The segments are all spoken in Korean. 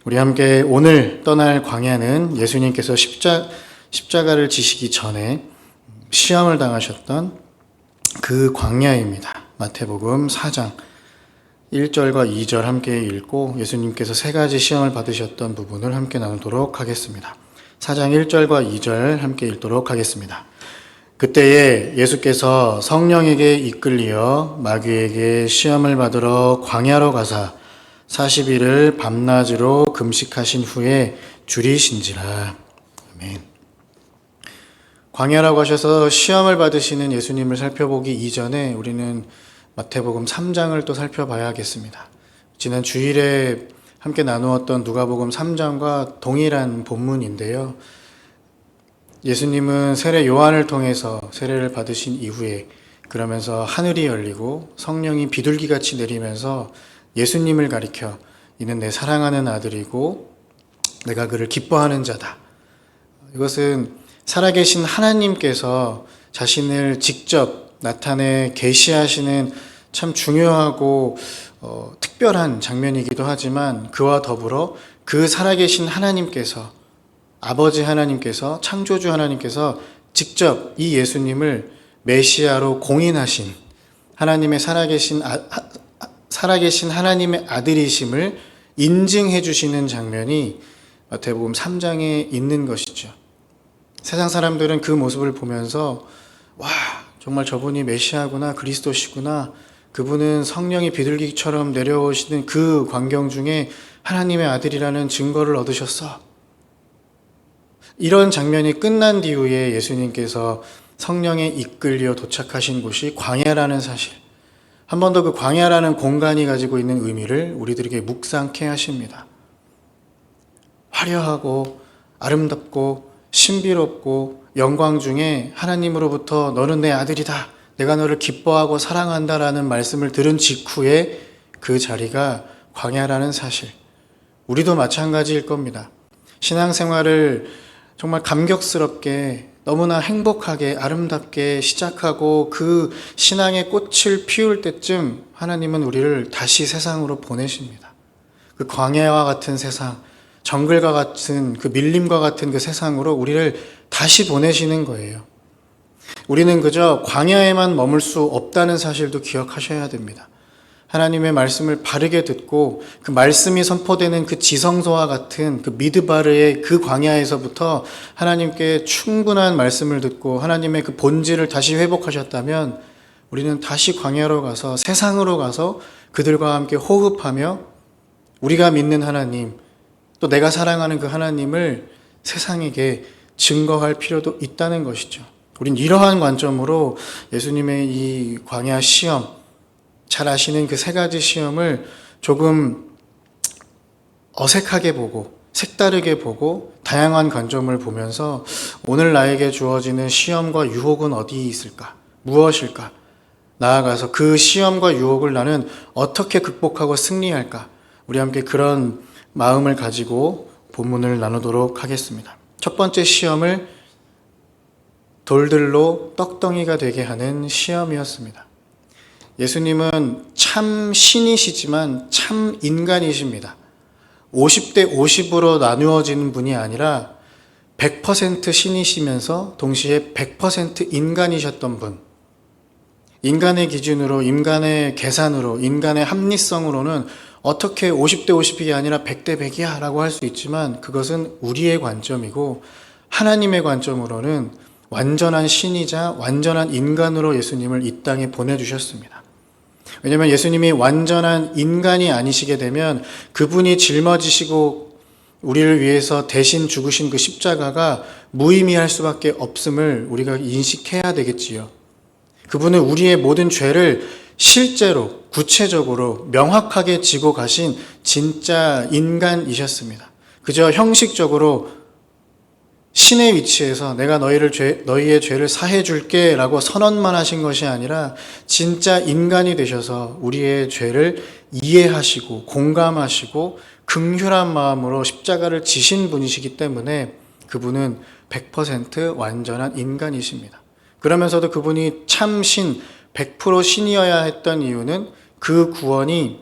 우리 함께 오늘 떠날 광야는 예수님께서 십자가를 지시기 전에 시험을 당하셨던 그 광야입니다. 마태복음 4장 1절과 2절 함께 읽고 예수님께서 세 가지 시험을 받으셨던 부분을 함께 나누도록 하겠습니다. 4장 1절과 2절 함께 읽도록 하겠습니다. 그때에 예수께서 성령에게 이끌리어 마귀에게 시험을 받으러 광야로 가사 40일을 밤낮으로 금식하신 후에 줄이신지라. 아멘. 광야라고 하셔서 시험을 받으시는 예수님을 살펴보기 이전에 우리는 마태복음 3장을 또 살펴봐야겠습니다. 지난 주일에 함께 나누었던 누가복음 3장과 동일한 본문인데요. 예수님은 세례 요한을 통해서 세례를 받으신 이후에 그러면서 하늘이 열리고 성령이 비둘기같이 내리면서 예수님을 가리켜 이는 내 사랑하는 아들이고 내가 그를 기뻐하는 자다. 이것은 살아계신 하나님께서 자신을 직접 나타내 계시하시는 참 중요하고 특별한 장면이기도 하지만 그와 더불어 그 살아계신 하나님께서 아버지 하나님께서 창조주 하나님께서 직접 이 예수님을 메시아로 공인하신 하나님의 살아계신 하나님의 아들이심을 인증해 주시는 장면이 마태복음 3장에 있는 것이죠. 세상 사람들은 그 모습을 보면서 와, 정말 저분이 메시아구나, 그리스도시구나, 그분은 성령이 비둘기처럼 내려오시는 그 광경 중에 하나님의 아들이라는 증거를 얻으셨어. 이런 장면이 끝난 뒤후에 예수님께서 성령에 이끌려 도착하신 곳이 광야라는 사실, 한 번 더 그 광야라는 공간이 가지고 있는 의미를 우리들에게 묵상케 하십니다. 화려하고 아름답고 신비롭고 영광 중에 하나님으로부터 너는 내 아들이다, 내가 너를 기뻐하고 사랑한다라는 말씀을 들은 직후에 그 자리가 광야라는 사실, 우리도 마찬가지일 겁니다. 신앙생활을 정말 감격스럽게 너무나 행복하게 아름답게 시작하고 그 신앙의 꽃을 피울 때쯤 하나님은 우리를 다시 세상으로 보내십니다. 그 광야와 같은 세상, 정글과 같은 그 밀림과 같은 그 세상으로 우리를 다시 보내시는 거예요. 우리는 그저 광야에만 머물 수 없다는 사실도 기억하셔야 됩니다. 하나님의 말씀을 바르게 듣고 그 말씀이 선포되는 그 지성소와 같은 그 미드바르의 그 광야에서부터 하나님께 충분한 말씀을 듣고 하나님의 그 본질을 다시 회복하셨다면 우리는 다시 광야로 가서 세상으로 가서 그들과 함께 호흡하며 우리가 믿는 하나님, 또 내가 사랑하는 그 하나님을 세상에게 증거할 필요도 있다는 것이죠. 우린 이러한 관점으로 예수님의 이 광야 시험, 잘 아시는 그 세 가지 시험을 조금 어색하게 보고 색다르게 보고 다양한 관점을 보면서 오늘 나에게 주어지는 시험과 유혹은 어디 있을까? 무엇일까? 나아가서 그 시험과 유혹을 나는 어떻게 극복하고 승리할까? 우리 함께 그런 마음을 가지고 본문을 나누도록 하겠습니다. 첫 번째 시험을 돌들로 떡덩이가 되게 하는 시험이었습니다. 예수님은 참 신이시지만 참 인간이십니다. 50대 50으로 나누어지는 분이 아니라 100% 신이시면서 동시에 100% 인간이셨던 분. 인간의 기준으로, 인간의 계산으로, 인간의 합리성으로는 어떻게 50대 50이 아니라 100대 100이야 라고 할 수 있지만 그것은 우리의 관점이고 하나님의 관점으로는 완전한 신이자 완전한 인간으로 예수님을 이 땅에 보내주셨습니다. 왜냐하면 예수님이 완전한 인간이 아니시게 되면 그분이 짊어지시고 우리를 위해서 대신 죽으신 그 십자가가 무의미할 수밖에 없음을 우리가 인식해야 되겠지요. 그분은 우리의 모든 죄를 실제로 구체적으로 명확하게 지고 가신 진짜 인간이셨습니다. 그저 형식적으로 신의 위치에서 내가 너희의 죄를 사해 줄게 라고 선언만 하신 것이 아니라 진짜 인간이 되셔서 우리의 죄를 이해하시고 공감하시고 긍휼한 마음으로 십자가를 지신 분이시기 때문에 그분은 100% 완전한 인간이십니다. 그러면서도 그분이 참 신, 100% 신이어야 했던 이유는 그 구원이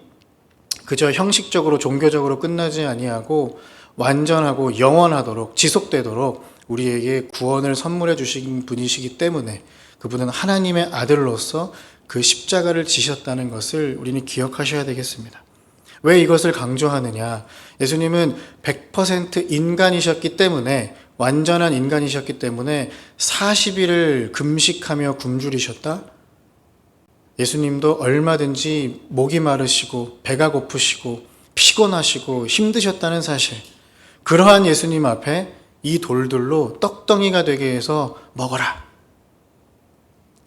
그저 형식적으로 종교적으로 끝나지 아니하고 완전하고 영원하도록 지속되도록 우리에게 구원을 선물해 주신 분이시기 때문에 그분은 하나님의 아들로서 그 십자가를 지셨다는 것을 우리는 기억하셔야 되겠습니다. 왜 이것을 강조하느냐? 예수님은 100% 인간이셨기 때문에, 완전한 인간이셨기 때문에 40일을 금식하며 굶주리셨다? 예수님도 얼마든지 목이 마르시고 배가 고프시고 피곤하시고 힘드셨다는 사실, 그러한 예수님 앞에 이 돌들로 떡덩이가 되게 해서 먹어라.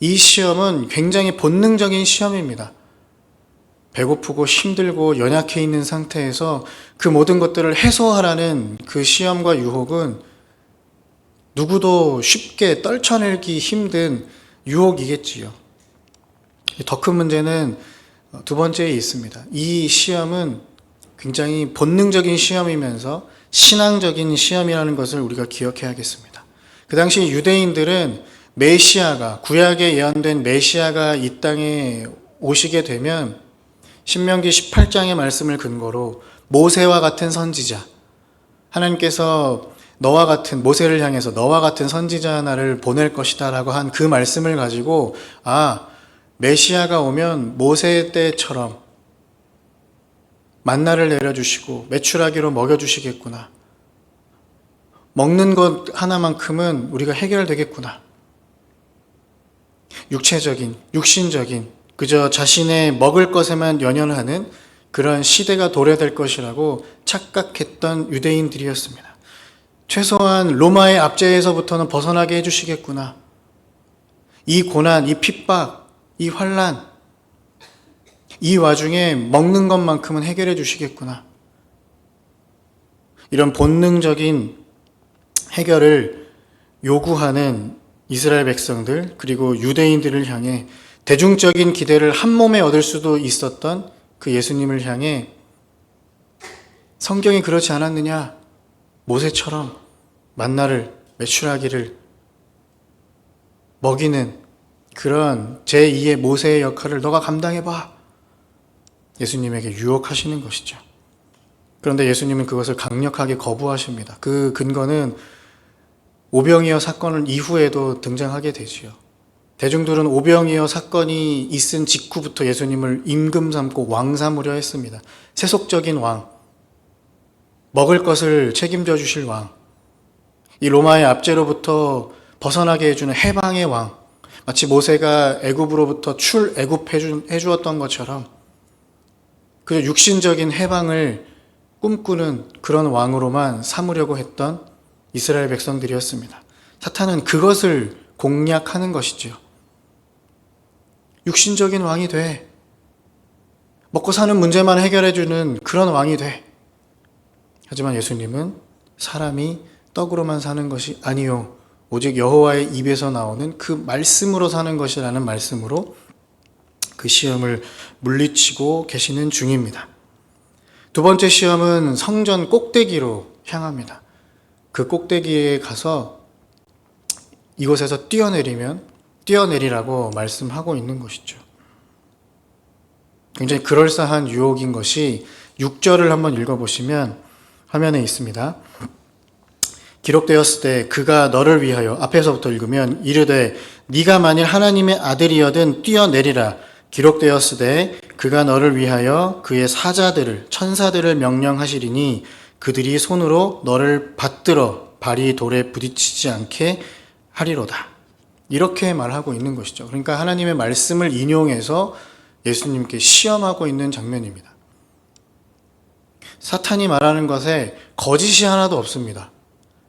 이 시험은 굉장히 본능적인 시험입니다. 배고프고 힘들고 연약해 있는 상태에서 그 모든 것들을 해소하라는 그 시험과 유혹은 누구도 쉽게 떨쳐내기 힘든 유혹이겠지요. 더 큰 문제는 두 번째에 있습니다. 이 시험은 굉장히 본능적인 시험이면서 신앙적인 시험이라는 것을 우리가 기억해야겠습니다. 그 당시 유대인들은 메시아가, 구약에 예언된 메시아가 이 땅에 오시게 되면 신명기 18장의 말씀을 근거로 모세와 같은 선지자, 하나님께서 너와 같은, 모세를 향해서 너와 같은 선지자 하나를 보낼 것이다 라고 한 그 말씀을 가지고, 메시아가 오면 모세 때처럼 만나를 내려주시고 메추라기로 먹여주시겠구나. 먹는 것 하나만큼은 우리가 해결되겠구나. 육체적인, 육신적인, 그저 자신의 먹을 것에만 연연하는 그런 시대가 도래될 것이라고 착각했던 유대인들이었습니다. 최소한 로마의 압제에서부터는 벗어나게 해주시겠구나. 이 고난, 이 핍박, 이 환난, 이 와중에 먹는 것만큼은 해결해 주시겠구나. 이런 본능적인 해결을 요구하는 이스라엘 백성들, 그리고 유대인들을 향해 대중적인 기대를 한 몸에 얻을 수도 있었던 그 예수님을 향해 성경이 그렇지 않았느냐? 모세처럼 만나를, 메추라기를 먹이는 그런 제2의 모세의 역할을 너가 감당해봐. 예수님에게 유혹하시는 것이죠. 그런데 예수님은 그것을 강력하게 거부하십니다. 그 근거는 오병이어 사건 이후에도 등장하게 되지요. 대중들은 오병이어 사건이 있은 직후부터 예수님을 임금 삼고 왕 삼으려 했습니다. 세속적인 왕, 먹을 것을 책임져 주실 왕, 이 로마의 압제로부터 벗어나게 해주는 해방의 왕, 마치 모세가 애굽으로부터 출애굽해 주었던 것처럼 그 육신적인 해방을 꿈꾸는 그런 왕으로만 삼으려고 했던 이스라엘 백성들이었습니다. 사탄은 그것을 공략하는 것이지요. 육신적인 왕이 돼. 먹고 사는 문제만 해결해주는 그런 왕이 돼. 하지만 예수님은 사람이 떡으로만 사는 것이 아니요, 오직 여호와의 입에서 나오는 그 말씀으로 사는 것이라는 말씀으로 그 시험을 물리치고 계시는 중입니다. 두 번째 시험은 성전 꼭대기로 향합니다. 그 꼭대기에 가서 이곳에서 뛰어내리라고 말씀하고 있는 것이죠. 굉장히 그럴싸한 유혹인 것이 6절을 한번 읽어보시면 화면에 있습니다. 기록되었을 때 그가 너를 위하여, 앞에서부터 읽으면 이르되 네가 만일 하나님의 아들이여든 뛰어내리라. 기록되었을 때 그가 너를 위하여 그의 사자들을, 천사들을 명령하시리니 그들이 손으로 너를 받들어 발이 돌에 부딪히지 않게 하리로다. 이렇게 말하고 있는 것이죠. 그러니까 하나님의 말씀을 인용해서 예수님께 시험하고 있는 장면입니다. 사탄이 말하는 것에 거짓이 하나도 없습니다.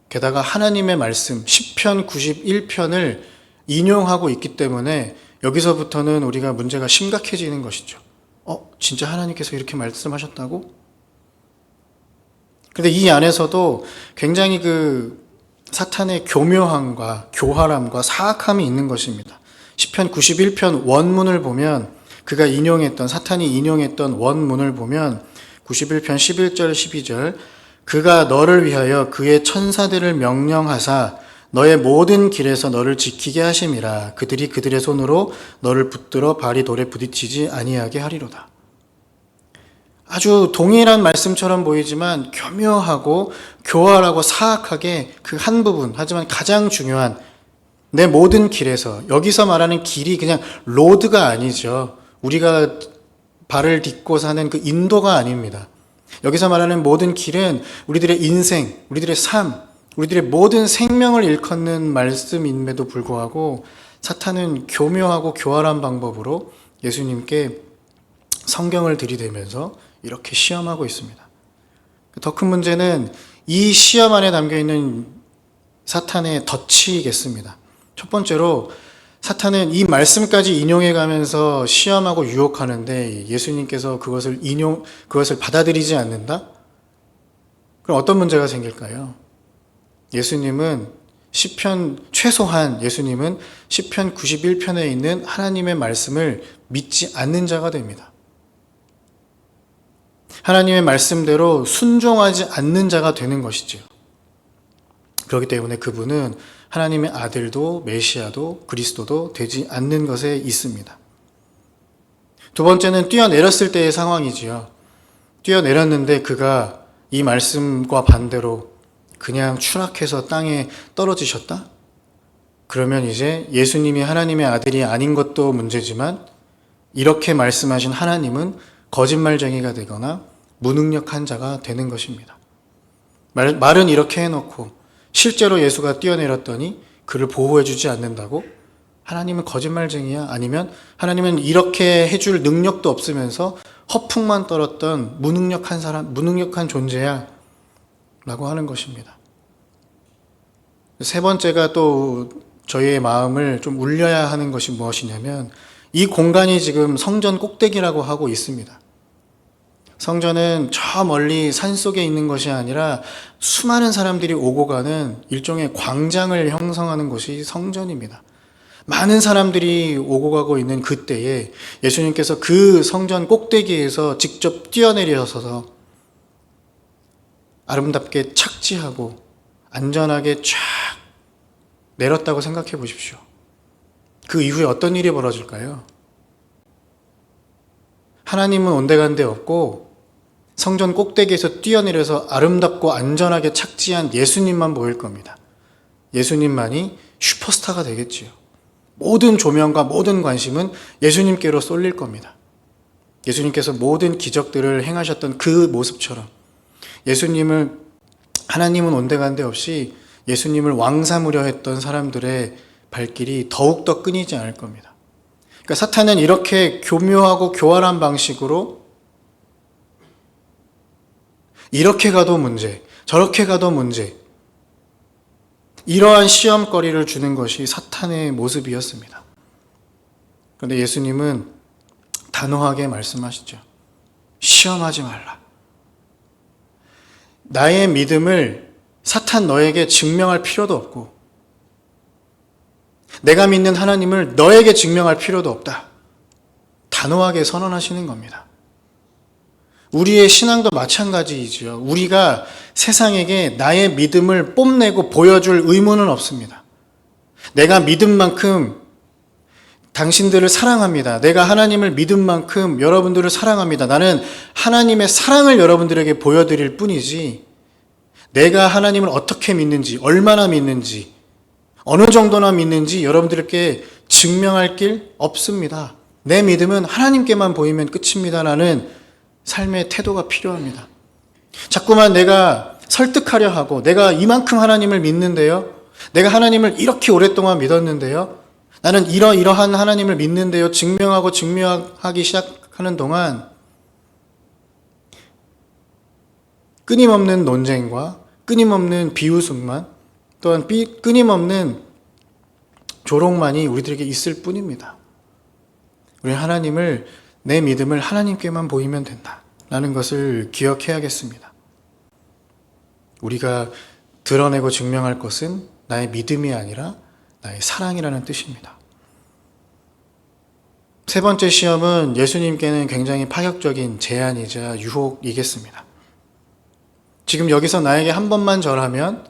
게다가 하나님의 말씀 시편 91편을 인용하고 있기 때문에 여기서부터는 우리가 문제가 심각해지는 것이죠. 진짜 하나님께서 이렇게 말씀하셨다고? 근데 이 안에서도 굉장히 그 사탄의 교묘함과 교활함과 사악함이 있는 것입니다. 시편 91편 원문을 보면 그가 사탄이 인용했던 원문을 보면 91편 11절 12절 그가 너를 위하여 그의 천사들을 명령하사 너의 모든 길에서 너를 지키게 하심이라. 그들이 그들의 손으로 너를 붙들어 발이 돌에 부딪히지 아니하게 하리로다. 아주 동일한 말씀처럼 보이지만 교묘하고 교활하고 사악하게 그 한 부분, 하지만 가장 중요한 내 모든 길에서, 여기서 말하는 길이 그냥 로드가 아니죠. 우리가 발을 딛고 사는 그 인도가 아닙니다. 여기서 말하는 모든 길은 우리들의 인생, 우리들의 삶, 우리들의 모든 생명을 일컫는 말씀임에도 불구하고 사탄은 교묘하고 교활한 방법으로 예수님께 성경을 들이대면서 이렇게 시험하고 있습니다. 더 큰 문제는 이 시험 안에 담겨있는 사탄의 덫이겠습니다. 첫 번째로 사탄은 이 말씀까지 인용해 가면서 시험하고 유혹하는데 예수님께서 그것을 받아들이지 않는다? 그럼 어떤 문제가 생길까요? 최소한 예수님은 시편 91편에 있는 하나님의 말씀을 믿지 않는 자가 됩니다. 하나님의 말씀대로 순종하지 않는 자가 되는 것이지요. 그렇기 때문에 그분은 하나님의 아들도 메시아도 그리스도도 되지 않는 것에 있습니다. 두 번째는 뛰어내렸을 때의 상황이지요. 뛰어내렸는데 그가 이 말씀과 반대로 그냥 추락해서 땅에 떨어지셨다? 그러면 이제 예수님이 하나님의 아들이 아닌 것도 문제지만 이렇게 말씀하신 하나님은 거짓말쟁이가 되거나 무능력한 자가 되는 것입니다. 말은 이렇게 해놓고 실제로 예수가 뛰어내렸더니 그를 보호해주지 않는다고? 하나님은 거짓말쟁이야? 아니면 하나님은 이렇게 해줄 능력도 없으면서 허풍만 떨었던 무능력한 사람, 무능력한 존재야? 라고 하는 것입니다. 세 번째가 또 저희의 마음을 좀 울려야 하는 것이 무엇이냐면 이 공간이 지금 성전 꼭대기라고 하고 있습니다. 성전은 저 멀리 산속에 있는 것이 아니라 수많은 사람들이 오고 가는 일종의 광장을 형성하는 곳이 성전입니다. 많은 사람들이 오고 가고 있는 그때에 예수님께서 그 성전 꼭대기에서 직접 뛰어내려서서 아름답게 착지하고 안전하게 쫙 내렸다고 생각해 보십시오. 그 이후에 어떤 일이 벌어질까요? 하나님은 온데간데 없고 성전 꼭대기에서 뛰어내려서 아름답고 안전하게 착지한 예수님만 보일 겁니다. 예수님만이 슈퍼스타가 되겠지요. 모든 조명과 모든 관심은 예수님께로 쏠릴 겁니다. 예수님께서 모든 기적들을 행하셨던 그 모습처럼 하나님은 온데간데 없이 예수님을 왕 삼으려 했던 사람들의 발길이 더욱더 끊이지 않을 겁니다. 그러니까 사탄은 이렇게 교묘하고 교활한 방식으로 이렇게 가도 문제, 저렇게 가도 문제, 이러한 시험거리를 주는 것이 사탄의 모습이었습니다. 그런데 예수님은 단호하게 말씀하시죠. 시험하지 말라. 나의 믿음을 사탄 너에게 증명할 필요도 없고 내가 믿는 하나님을 너에게 증명할 필요도 없다. 단호하게 선언하시는 겁니다. 우리의 신앙도 마찬가지이지요. 우리가 세상에게 나의 믿음을 뽐내고 보여줄 의무는 없습니다. 내가 믿은 만큼 당신들을 사랑합니다. 내가 하나님을 믿은 만큼 여러분들을 사랑합니다. 나는 하나님의 사랑을 여러분들에게 보여드릴 뿐이지 내가 하나님을 어떻게 믿는지, 얼마나 믿는지, 어느 정도나 믿는지 여러분들께 증명할 길 없습니다. 내 믿음은 하나님께만 보이면 끝입니다라는 삶의 태도가 필요합니다. 자꾸만 내가 설득하려 하고 내가 이만큼 하나님을 믿는데요. 내가 하나님을 이렇게 오랫동안 믿었는데요. 나는 이러한 하나님을 믿는데요. 증명하기 시작하는 동안 끊임없는 논쟁과 끊임없는 비웃음만 또한 끊임없는 조롱만이 우리들에게 있을 뿐입니다. 우리는 내 믿음을 하나님께만 보이면 된다라는 것을 기억해야겠습니다. 우리가 드러내고 증명할 것은 나의 믿음이 아니라 나의 사랑이라는 뜻입니다. 세 번째 시험은 예수님께는 굉장히 파격적인 제안이자 유혹이겠습니다. 지금 여기서 나에게 한 번만 절하면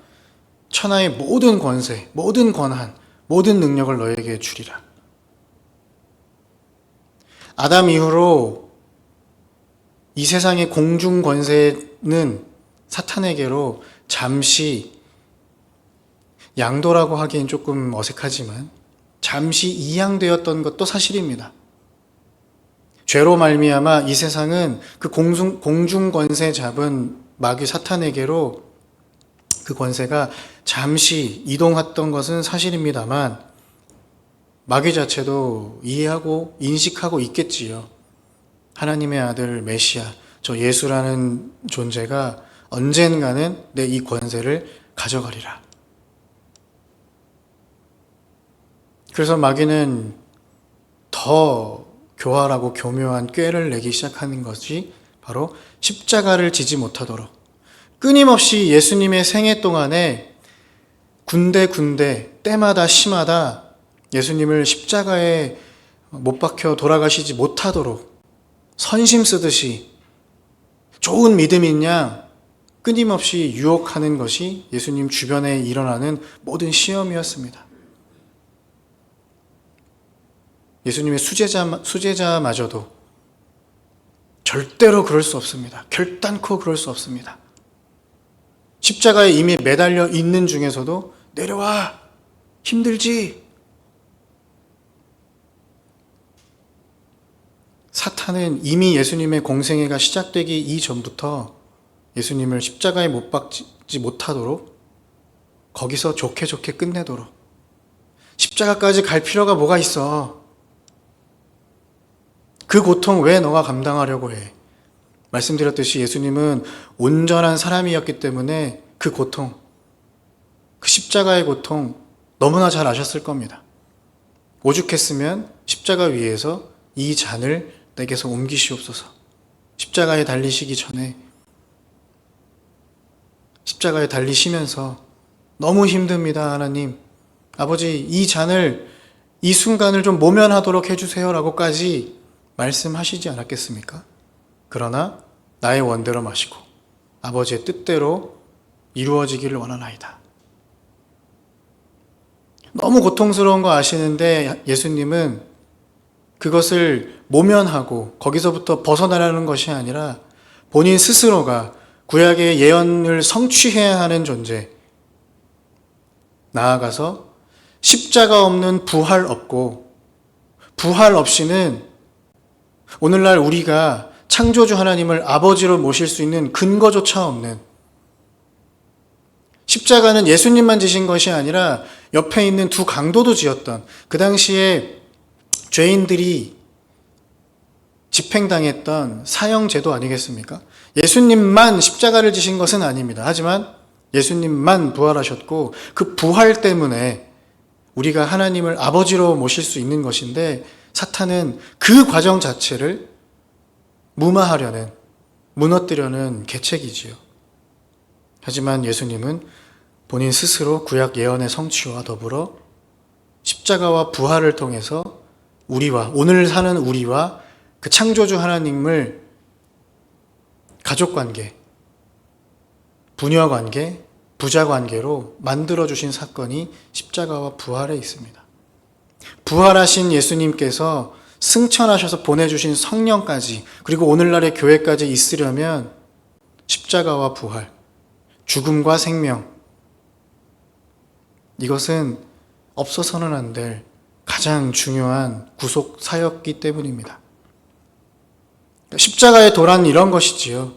천하의 모든 권세, 모든 권한, 모든 능력을 너에게 주리라. 아담 이후로 이 세상의 공중 권세는 사탄에게로 잠시, 양도라고 하기엔 조금 어색하지만 잠시 이양되었던 것도 사실입니다. 죄로 말미암아 이 세상은 그 공중 권세 잡은 마귀 사탄에게로 그 권세가 잠시 이동했던 것은 사실입니다만 마귀 자체도 이해하고 인식하고 있겠지요. 하나님의 아들 메시아, 저 예수라는 존재가 언젠가는 내 이 권세를 가져가리라. 그래서 마귀는 더 교활하고 교묘한 꾀를 내기 시작하는 것이 바로 십자가를 지지 못하도록 끊임없이 예수님의 생애 동안에 군데 때마다 시마다 예수님을 십자가에 못 박혀 돌아가시지 못하도록 선심 쓰듯이 좋은 믿음인 양 끊임없이 유혹하는 것이 예수님 주변에 일어나는 모든 시험이었습니다. 예수님의 수제자마저도 절대로 그럴 수 없습니다. 결단코 그럴 수 없습니다. 십자가에 이미 매달려 있는 중에서도 내려와, 힘들지? 사탄은 이미 예수님의 공생애가 시작되기 이전부터 예수님을 십자가에 못 박지 못하도록 거기서 좋게 끝내도록 십자가까지 갈 필요가 뭐가 있어? 그 고통 왜 너가 감당하려고 해? 말씀드렸듯이 예수님은 온전한 사람이었기 때문에 그 고통, 그 십자가의 고통 너무나 잘 아셨을 겁니다. 오죽했으면 십자가 위에서 이 잔을 내게서 옮기시옵소서. 십자가에 달리시기 전에 십자가에 달리시면서 너무 힘듭니다, 하나님. 아버지, 이 잔을, 이 순간을 좀 모면하도록 해주세요라고까지 말씀하시지 않았겠습니까? 그러나 나의 원대로 마시고 아버지의 뜻대로 이루어지기를 원하나이다. 너무 고통스러운 거 아시는데 예수님은 그것을 모면하고 거기서부터 벗어나려는 것이 아니라 본인 스스로가 구약의 예언을 성취해야 하는 존재, 나아가서 십자가 없는 부활 없고 부활 없이는 오늘날 우리가 창조주 하나님을 아버지로 모실 수 있는 근거조차 없는, 십자가는 예수님만 지신 것이 아니라 옆에 있는 두 강도도 지었던, 그 당시에 죄인들이 집행당했던 사형제도 아니겠습니까? 예수님만 십자가를 지신 것은 아닙니다. 하지만 예수님만 부활하셨고 그 부활 때문에 우리가 하나님을 아버지로 모실 수 있는 것인데, 사탄은 그 과정 자체를 무마하려는, 무너뜨려는 계책이지요. 하지만 예수님은 본인 스스로 구약 예언의 성취와 더불어 십자가와 부활을 통해서 우리와, 오늘 사는 우리와 그 창조주 하나님을 가족관계, 부녀관계, 부자관계로 만들어주신 사건이 십자가와 부활에 있습니다. 부활하신 예수님께서 승천하셔서 보내주신 성령까지, 그리고 오늘날의 교회까지 있으려면 십자가와 부활, 죽음과 생명, 이것은 없어서는 안 될 가장 중요한 구속 사역이기 때문입니다. 십자가의 도란 이런 것이지요.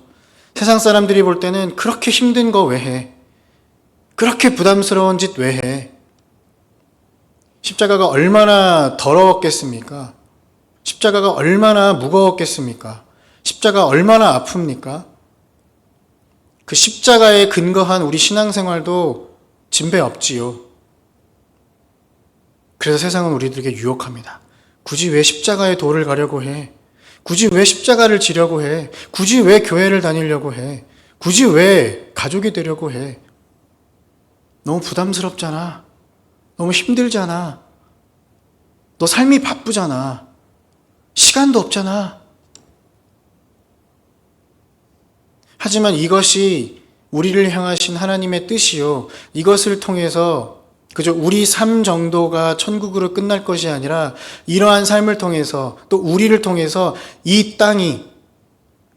세상 사람들이 볼 때는 그렇게 힘든 거 왜 해? 그렇게 부담스러운 짓 왜 해? 십자가가 얼마나 더러웠겠습니까? 십자가가 얼마나 무거웠겠습니까? 십자가 얼마나 아픕니까? 그 십자가에 근거한 우리 신앙생활도 진배 없지요. 그래서 세상은 우리들에게 유혹합니다. 굳이 왜 십자가의 도를 가려고 해? 굳이 왜 십자가를 지려고 해? 굳이 왜 교회를 다니려고 해? 굳이 왜 가족이 되려고 해? 너무 부담스럽잖아. 너무 힘들잖아. 너 삶이 바쁘잖아. 시간도 없잖아. 하지만 이것이 우리를 향하신 하나님의 뜻이요, 이것을 통해서 그저 우리 삶 정도가 천국으로 끝날 것이 아니라 이러한 삶을 통해서, 또 우리를 통해서 이 땅이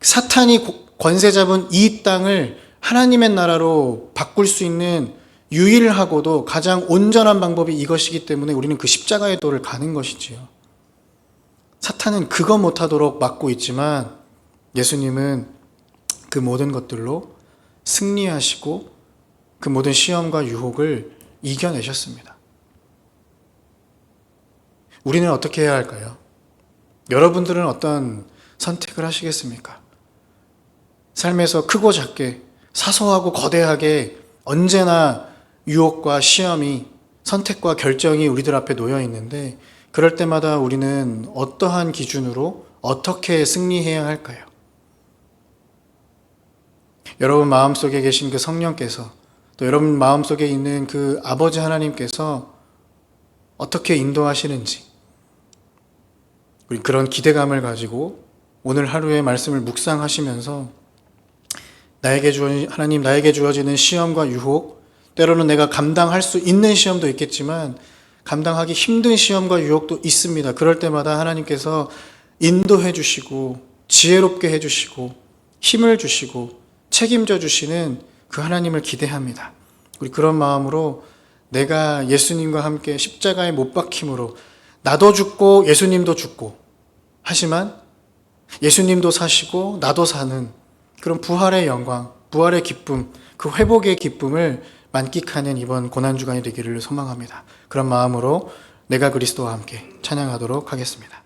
사탄이 권세 잡은 이 땅을 하나님의 나라로 바꿀 수 있는 유일하고도 가장 온전한 방법이 이것이기 때문에 우리는 그 십자가의 도를 가는 것이지요. 사탄은 그거 못하도록 막고 있지만 예수님은 그 모든 것들로 승리하시고 그 모든 시험과 유혹을 이겨내셨습니다. 우리는 어떻게 해야 할까요? 여러분들은 어떤 선택을 하시겠습니까? 삶에서 크고 작게, 사소하고 거대하게 언제나 유혹과 시험이, 선택과 결정이 우리들 앞에 놓여 있는데, 그럴 때마다 우리는 어떠한 기준으로 어떻게 승리해야 할까요? 여러분 마음속에 계신 그 성령께서, 또 여러분 마음속에 있는 그 아버지 하나님께서 어떻게 인도하시는지, 우리 그런 기대감을 가지고 오늘 하루의 말씀을 묵상하시면서 하나님 나에게 주어지는 시험과 유혹, 때로는 내가 감당할 수 있는 시험도 있겠지만 감당하기 힘든 시험과 유혹도 있습니다. 그럴 때마다 하나님께서 인도해 주시고 지혜롭게 해 주시고 힘을 주시고 책임져 주시는 그 하나님을 기대합니다. 우리 그런 마음으로 내가 예수님과 함께 십자가에 못 박힘으로 나도 죽고 예수님도 죽고, 하지만 예수님도 사시고 나도 사는 그런 부활의 영광, 부활의 기쁨, 그 회복의 기쁨을 만끽하는 이번 고난주간이 되기를 소망합니다. 그런 마음으로 내가 그리스도와 함께 찬양하도록 하겠습니다.